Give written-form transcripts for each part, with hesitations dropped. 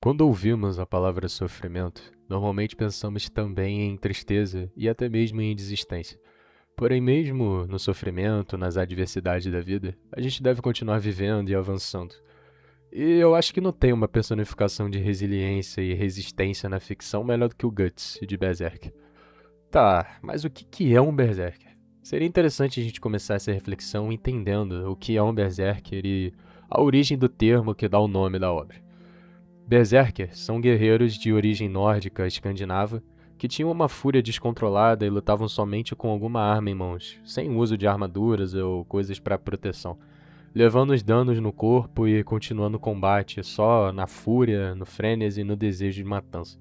Quando ouvimos a palavra sofrimento, normalmente pensamos também em tristeza e até mesmo em desistência. Porém, mesmo no sofrimento, nas adversidades da vida, a gente deve continuar vivendo e avançando. E eu acho que não tem uma personificação de resiliência e resistência na ficção melhor do que o Guts, de Berserk. Tá, mas o que é um Berserker? Seria interessante a gente começar essa reflexão entendendo o que é um Berserker e a origem do termo que dá o nome da obra. Berserker são guerreiros de origem nórdica escandinava que tinham uma fúria descontrolada e lutavam somente com alguma arma em mãos, sem uso de armaduras ou coisas para proteção, levando os danos no corpo e continuando o combate só na fúria, no frenesi e no desejo de matança.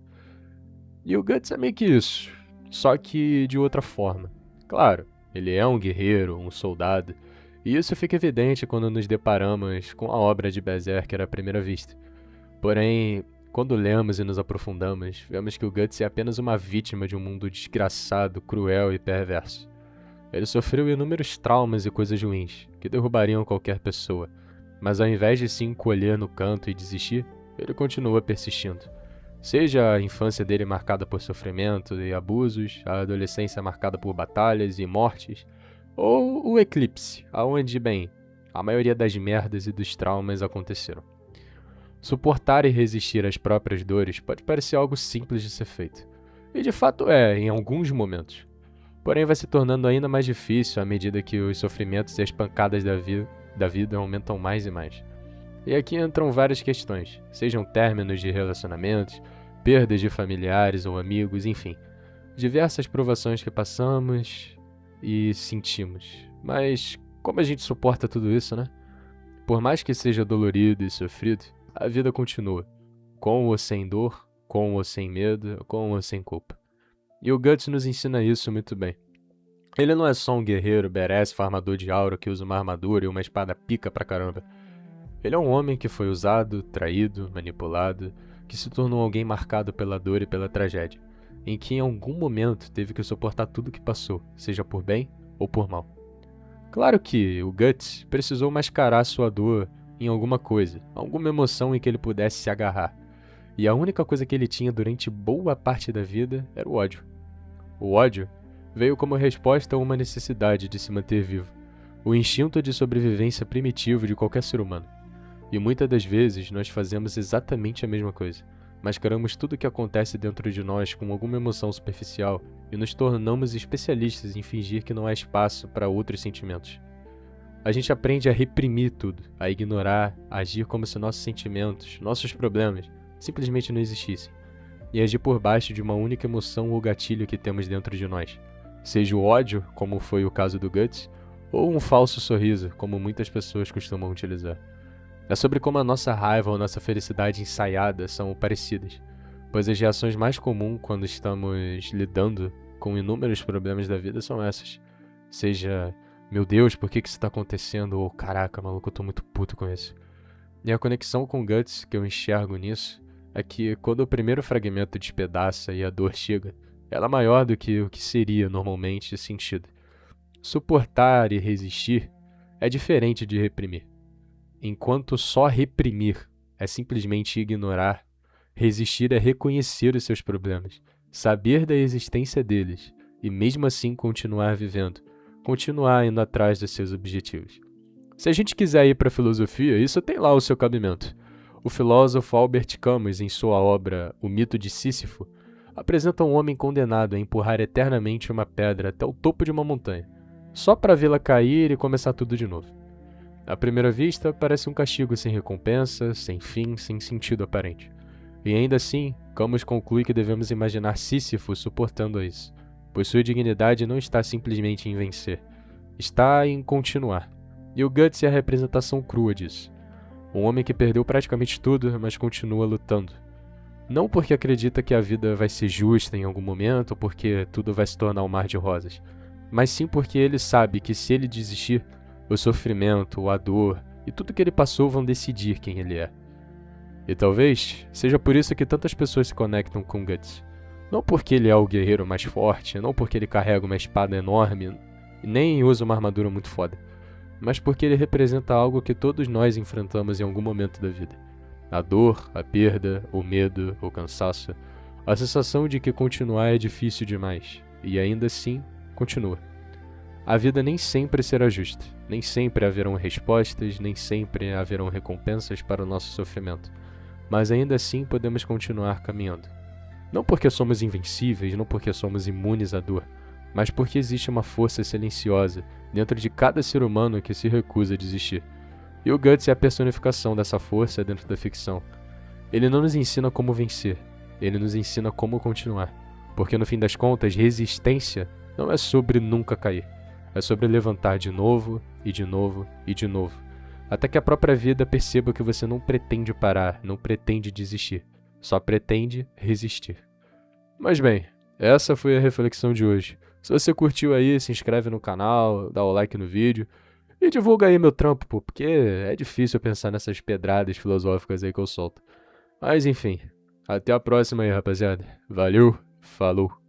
E o Guts é meio que isso, só que de outra forma. Claro, ele é um guerreiro, um soldado, e isso fica evidente quando nos deparamos com a obra de Berserker à primeira vista. Porém, quando lemos e nos aprofundamos, vemos que o Guts é apenas uma vítima de um mundo desgraçado, cruel e perverso. Ele sofreu inúmeros traumas e coisas ruins, que derrubariam qualquer pessoa, mas ao invés de se encolher no canto e desistir, ele continua persistindo. Seja a infância dele marcada por sofrimento e abusos, a adolescência marcada por batalhas e mortes, ou o eclipse, aonde, bem, a maioria das merdas e dos traumas aconteceram. Suportar e resistir às próprias dores pode parecer algo simples de ser feito. E de fato é, em alguns momentos. Porém, vai se tornando ainda mais difícil à medida que os sofrimentos e as pancadas da vida aumentam mais e mais. E aqui entram várias questões, sejam términos de relacionamentos, perdas de familiares ou amigos, enfim. Diversas provações que passamos e sentimos. Mas como a gente suporta tudo isso, né? Por mais que seja dolorido e sofrido, a vida continua, com ou sem dor, com ou sem medo, com ou sem culpa. E o Guts nos ensina isso muito bem. Ele não é só um guerreiro badass farmador de aura que usa uma armadura e uma espada pica pra caramba. Ele é um homem que foi usado, traído, manipulado, que se tornou alguém marcado pela dor e pela tragédia, em que em algum momento teve que suportar tudo o que passou, seja por bem ou por mal. Claro que o Guts precisou mascarar sua dor em alguma coisa, alguma emoção em que ele pudesse se agarrar. E a única coisa que ele tinha durante boa parte da vida era o ódio. O ódio veio como resposta a uma necessidade de se manter vivo, o instinto de sobrevivência primitivo de qualquer ser humano. E muitas das vezes nós fazemos exatamente a mesma coisa. Mascaramos tudo o que acontece dentro de nós com alguma emoção superficial e nos tornamos especialistas em fingir que não há espaço para outros sentimentos. A gente aprende a reprimir tudo, a ignorar, a agir como se nossos sentimentos, nossos problemas, simplesmente não existissem, e agir por baixo de uma única emoção ou gatilho que temos dentro de nós, seja o ódio, como foi o caso do Guts, ou um falso sorriso, como muitas pessoas costumam utilizar. É sobre como a nossa raiva ou nossa felicidade ensaiada são parecidas, pois as reações mais comuns quando estamos lidando com inúmeros problemas da vida são essas, seja meu Deus, por que isso tá acontecendo? Ou caraca, maluco, eu tô muito puto com isso. E a conexão com Guts que eu enxergo nisso é que quando o primeiro fragmento despedaça e a dor chega, ela é maior do que o que seria normalmente sentido. Suportar e resistir é diferente de reprimir. Enquanto só reprimir é simplesmente ignorar, resistir é reconhecer os seus problemas, saber da existência deles e mesmo assim continuar vivendo, continuar indo atrás dos seus objetivos. Se a gente quiser ir para a filosofia, isso tem lá o seu cabimento. O filósofo Albert Camus, em sua obra O Mito de Sísifo, apresenta um homem condenado a empurrar eternamente uma pedra até o topo de uma montanha, só para vê-la cair e começar tudo de novo. À primeira vista, parece um castigo sem recompensa, sem fim, sem sentido aparente. E ainda assim, Camus conclui que devemos imaginar Sísifo suportando isso, pois sua dignidade não está simplesmente em vencer, está em continuar. E o Guts é a representação crua disso. Um homem que perdeu praticamente tudo, mas continua lutando. Não porque acredita que a vida vai ser justa em algum momento ou porque tudo vai se tornar um mar de rosas, mas sim porque ele sabe que se ele desistir, o sofrimento, a dor e tudo que ele passou vão decidir quem ele é. E talvez seja por isso que tantas pessoas se conectam com Guts. Não porque ele é o guerreiro mais forte, não porque ele carrega uma espada enorme e nem usa uma armadura muito foda, mas porque ele representa algo que todos nós enfrentamos em algum momento da vida. A dor, a perda, o medo, o cansaço, a sensação de que continuar é difícil demais, e ainda assim, continua. A vida nem sempre será justa, nem sempre haverão respostas, nem sempre haverão recompensas para o nosso sofrimento, mas ainda assim podemos continuar caminhando. Não porque somos invencíveis, não porque somos imunes à dor, mas porque existe uma força silenciosa dentro de cada ser humano que se recusa a desistir. E o Guts é a personificação dessa força dentro da ficção. Ele não nos ensina como vencer, ele nos ensina como continuar. Porque no fim das contas, resistência não é sobre nunca cair. É sobre levantar de novo, e de novo, e de novo. Até que a própria vida perceba que você não pretende parar, não pretende desistir. Só pretende resistir. Mas bem, essa foi a reflexão de hoje. Se você curtiu aí, se inscreve no canal, dá o like no vídeo. E divulga aí meu trampo, pô, porque é difícil pensar nessas pedradas filosóficas aí que eu solto. Mas enfim, até a próxima aí, rapaziada. Valeu, falou.